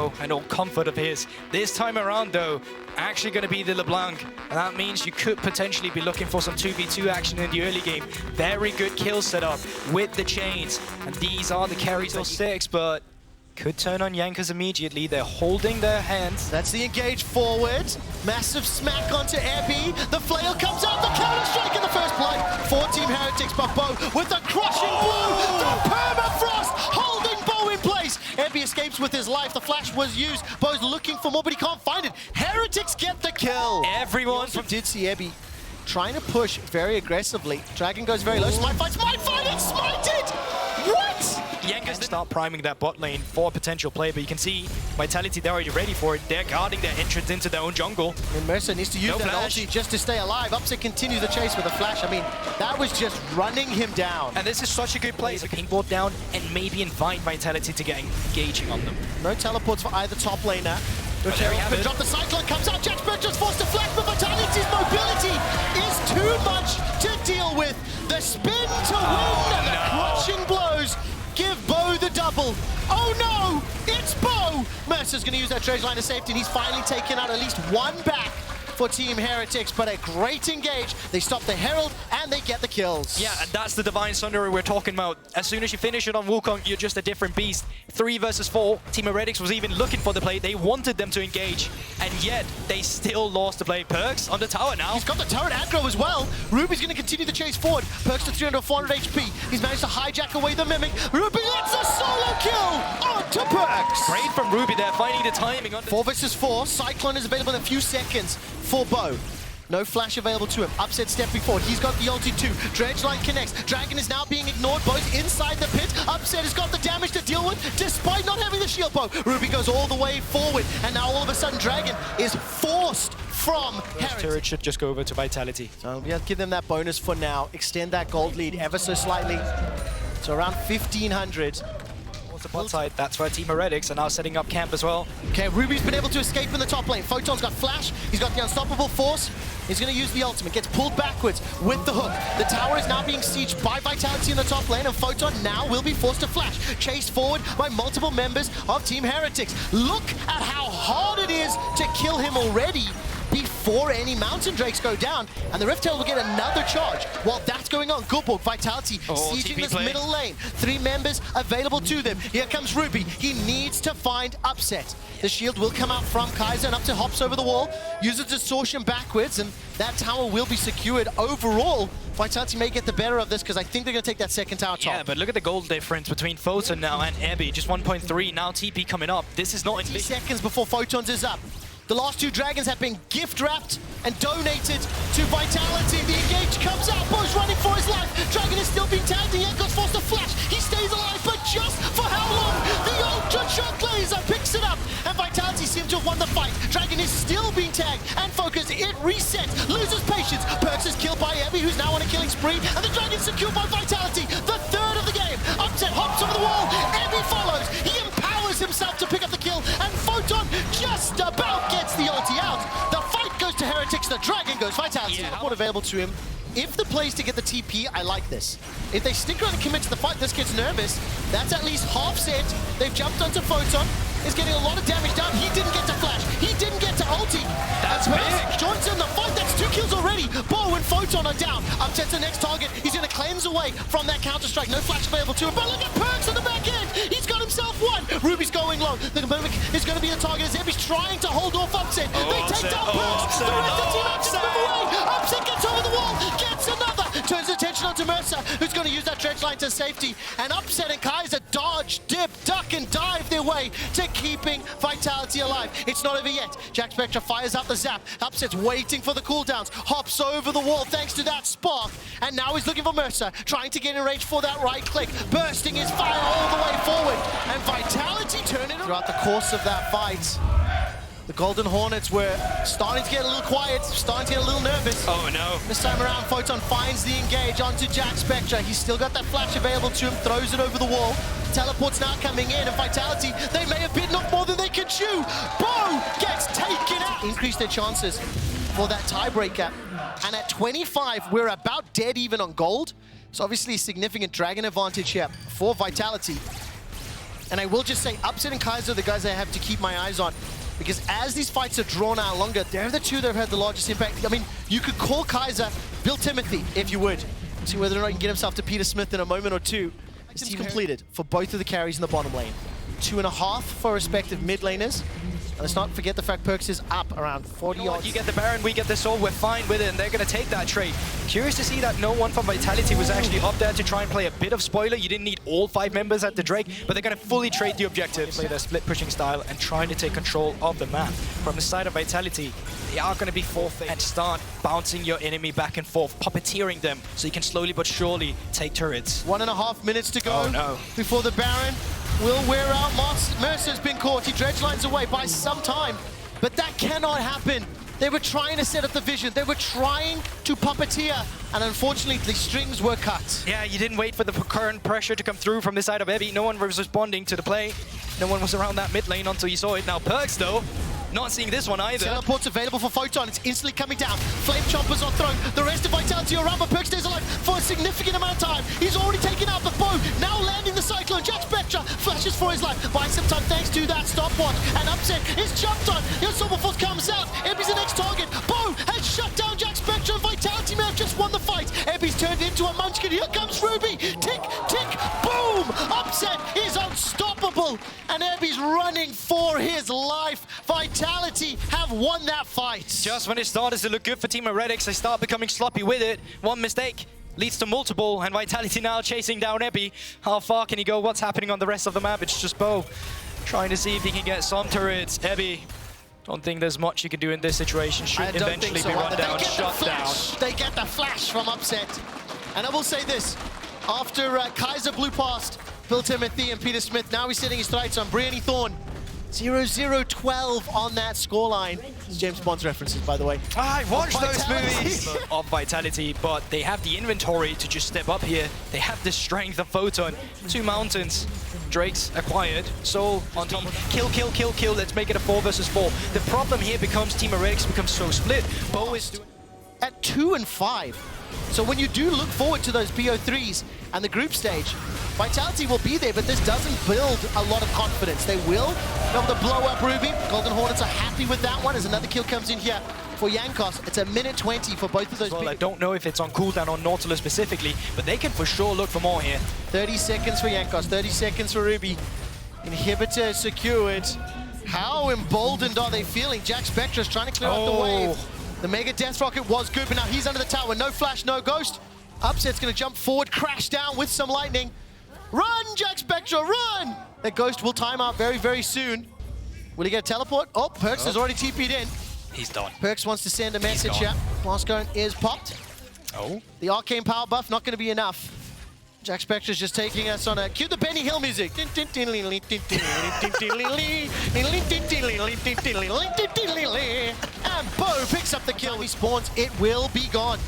know, an old comfort of his. This time around, though, actually going to be the LeBlanc. And that means you could potentially be looking for some 2v2 action in the early game. Very good kill setup with the chains. And these are the carries till 6, but could turn on Jankers immediately. They're holding their hands. That's the engage forward. Massive smack onto Ebby. The flail comes out. The counter strike in the first blood for Team Heretics. But Bo with a crushing blow. The permafrost holding Bo in place. Ebby escapes with his life. The flash was used. Bo's looking for more, but he can't find it. Heretics get the kill. Everyone did see Ebby trying to push very aggressively. Dragon goes very low. Smite fights. Smite fight and smited. What? Jankers start priming that bot lane for a potential play, but you can see Vitality, they're already ready for it. They're guarding their entrance into their own jungle. And Mercer needs to use that ulti just to stay alive. Upset continues the chase with a flash. I mean, that was just running him down. And this is such a good play. So pingboard down and maybe invite Vitality to get engaging on them. No teleports for either top laner. Drop the Cyclone, comes out, Jack Spectre's forced to flash, but Vitality's mobility is too much to deal with. The spin to win and the crushing blows give Bo the double. Oh no, it's Bo! Mercer's gonna use that treasure line of safety, and he's finally taken out at least one back for Team Heretics, but a great engage. They stop the Herald and they get the kills. Yeah, and that's the Divine Sunderer we're talking about. As soon as you finish it on Wukong, you're just a different beast. 3 versus 4. Team Heretics was even looking for the play. They wanted them to engage, and yet they still lost the play. Perks on the tower now. He's got the turret aggro as well. Ruby's going to continue the chase forward. Perks to 300, 400 HP. He's managed to hijack away the Mimic. Ruby gets a solo kill onto Perks. Great from Ruby there, finding the timing. 4 versus 4. Cyclone is available in a few seconds for Bo. No flash available to him. Upset stepping forward. He's got the ulti too. Dredge line connects. Dragon is now being ignored. Bo's inside the pit. Upset has got the damage to deal with despite not having the shield. Bo. Ruby goes all the way forward. And now all of a sudden Dragon is forced from Heretics. Turret should just go over to Vitality. So we have to give them that bonus for now. Extend that gold lead ever so slightly. So around 1,500. The bot side, that's where Team Heretics are now setting up camp as well. Okay, Ruby's been able to escape in the top lane. Photon's got flash, he's got the unstoppable force. He's going to use the ultimate, gets pulled backwards with the hook. The tower is now being sieged by Vitality in the top lane, and Photon now will be forced to flash. Chased forward by multiple members of Team Heretics. Look at how hard it is to kill him already before any Mountain Drakes go down, and the Rift Tail will get another charge. While that's going on, Goodborg, Vitality sieging this middle lane. 3 members available to them. Here comes Ruby. He needs to find Upset. The shield will come out from Kaiser, and Upset hops over the wall, uses distortion backwards, and that tower will be secured. Overall, Vitality may get the better of this because I think they're going to take that second tower top. Yeah, but look at the gold difference between Photon now and Ebby. Just 1.3. Now TP coming up. This is not in 20 seconds before Photon's is up. The last 2 dragons have been gift-wrapped and donated to Vitality. The engage comes out. Bo's running for his life. Dragon is still being tagged, and yet goes forced to flash. He stays alive, but just for how long? The Ultra Shock Laser picks it up, and Vitality seem to have won the fight. Dragon is still being tagged and focused. It resets, loses patience. Perks is killed by Ebby, who's now on a killing spree, and the Dragon's secured by Vitality. The 3rd of the game. Upset hops over the wall. Ebby follows. He empowers himself to pick up the kill, and Photon just about gets the ulti out. The fight goes to Heretics, the Dragon goes Vitality. What available to him. If the play is to get the TP, I like this. If they stick around and commit to the fight, this kid's nervous. That's at least half set. They've jumped onto Photon. Is getting a lot of damage down. He didn't get to flash. He didn't get to ulti. That's big. Joins in the fight. That's 2 kills already. Bo and Photon are down. Upset's the next target. He's going to cleanse away from that counter-strike. No flash available to him. But look at Perks on the back end. He's got himself one. Ruby's going low. The Mimic is going to be the target as Ebby's trying to hold off Upset. They take down Perks. The rest of the team Upset move away. Upset gets over the wall. Gets another. Turns attention onto Mercer, who's going to use that dredge line to safety. And Upset and Kaiser dodge, dip, duck, and dive their way to keeping Vitality alive. It's not over yet. Jack Spectre fires out the zap. Upset's waiting for the cooldowns. Hops over the wall thanks to that spark. And now he's looking for Mercer, trying to get in range for that right click. Bursting his fire all the way forward. And Vitality turn it throughout the course of that fight. The Golden Hornets were starting to get a little quiet, starting to get a little nervous. Oh no. This time around, Photon finds the engage onto Jack Spectre. He's still got that flash available to him, throws it over the wall. Teleport's now coming in, and Vitality, they may have bitten off more than they can chew. Bo gets taken out. Increase their chances for that tiebreaker. And at 25, we're about dead even on gold. So obviously a significant Dragon advantage here for Vitality. And I will just say, Upset and Kaiser are the guys I have to keep my eyes on. Because as these fights are drawn out longer, they're the two that have had the largest impact. I mean, you could call Kaiser Bill Timothy, if you would. See whether or not he can get himself to Peter Smith in a moment or two. This team's completed for both of the carries in the bottom lane. 2.5 for respective mid laners. And let's not forget the fact Perkz is up around 40 yards. You get the Baron, we get the Soul, we're fine with it, and they're going to take that trade. Curious to see that no one from Vitality was actually up there to try and play a bit of spoiler. You didn't need all 5 members at the Drake, but they're going to fully trade the objectives. Play their split pushing style and trying to take control of the map. From the side of Vitality, they are going to be forfeit and start bouncing your enemy back and forth, puppeteering them, so you can slowly but surely take turrets. 1.5 minutes to go before the Baron will wear out. Mercer's been caught. He dredge lines away by some time, but that cannot happen. They were trying to set up the vision. They were trying to puppeteer, and unfortunately, the strings were cut. Yeah, you didn't wait for the current pressure to come through from the side of Ebby. No one was responding to the play. No one was around that mid lane until you saw it. Now Perkz, though, not seeing this one either. Teleport's available for Photon. It's instantly coming down. Flame Chompers on throne. The rest of Vitality are around, but Perkz stays alive for a significant amount of time. He's already taken out the bow. Now landing the Cyclone. Jack Spectra flashes for his life. Buys some time thanks to that stopwatch. And Upset is jumped on. Your Silver Force comes out. Ebby's the next target. Bow has shut down Jack Spectra. Vitality may have just won the fight. Ebby's turned into a munchkin. Here comes Ruby. Tick, tick, boom. Upset is unstoppable. And Ebby's running for his life. Vitality have won that fight. Just when it started to look good for Team Heretics, they start becoming sloppy with it. One mistake leads to multiple, and Vitality now chasing down Ebby. How far can he go? What's happening on the rest of the map? It's just Bo trying to see if he can get some turrets. Ebby, don't think there's much you can do in this situation. Should eventually be run down, shut down. They get the flash from Upset. And I will say this, after Kaiser blew past Bill Timothy and Peter Smith, now he's setting his sights on Brianny Thorn. 0-0-12 on that scoreline. It's James Bond's references, by the way. I watched those movies of Vitality, but they have the inventory to just step up here. They have the strength of Photon. 2 mountains. Drake's acquired. Soul on top. Kill, kill, kill, kill. Let's make it a 4 versus 4. The problem here becomes Team Heretics becomes so split. Bo is doing at 2 and 5. So when you do look forward to those BO3s and the group stage, Vitality will be there, but this doesn't build a lot of confidence. They will be able to blow up Ruby. Golden Hornets are happy with that one as another kill comes in here for Jankos. It's a minute 20 for both of those. Well, I don't know if it's on cooldown on Nautilus specifically, but they can for sure look for more here. 30 seconds for Jankos, 30 seconds for Ruby. Inhibitor secured. How emboldened are they feeling? Jack Spectra's trying to clear out the wave. The Mega Death Rocket was good, but now he's under the tower. No flash, no ghost. Upset's going to jump forward, crash down with some lightning. Run, Jack Spectra, run! That ghost will time out very, very soon. Will he get a teleport? Oh, Perkz has already TP'd in. He's done. Perkz wants to send a message here. Blastcone is popped. Oh. The arcane power buff not going to be enough. Jack Spectra's just taking us on a... Cue the Benny Hill music. And Bo picks up the kill. He spawns. It will be gone.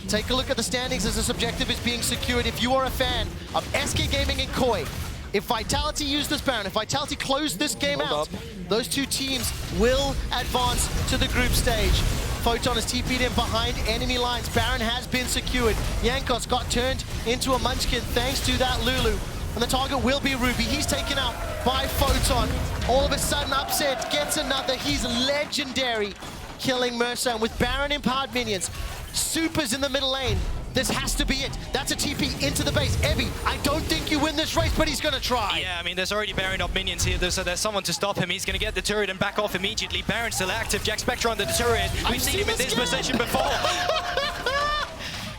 Take a look at the standings as this objective is being secured. If you are a fan of SK Gaming and Koi, if Vitality used this Baron, if Vitality closed this game out, those two teams will advance to the group stage. Photon is TP'd in behind enemy lines. Baron has been secured. Jankos got turned into a munchkin thanks to that Lulu. And the target will be Ruby. He's taken out by Photon. All of a sudden, Upset gets another. He's legendary, killing Mercer. And with Baron empowered minions, Supers in the middle lane, this has to be it. That's a TP into the base. Ebby, I don't think you win this race, but he's going to try. Yeah, I mean, there's already Baron up minions here, so there's someone to stop him. He's going to get the turret and back off immediately. Baron's still active. Jack Spectra under the turret. We've seen him in this position before.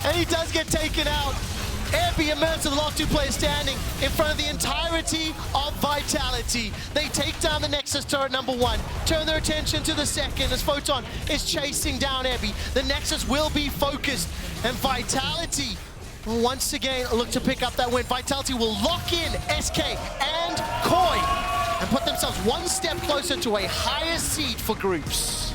And he does get taken out. Ebby and Mercer, the last 2 players standing in front of the entirety of Vitality. They take down the Nexus turret number 1, turn their attention to the second as Photon is chasing down Ebby. The Nexus will be focused, and Vitality once again look to pick up that win. Vitality will lock in SK and Koi and put themselves 1 step closer to a higher seed for groups.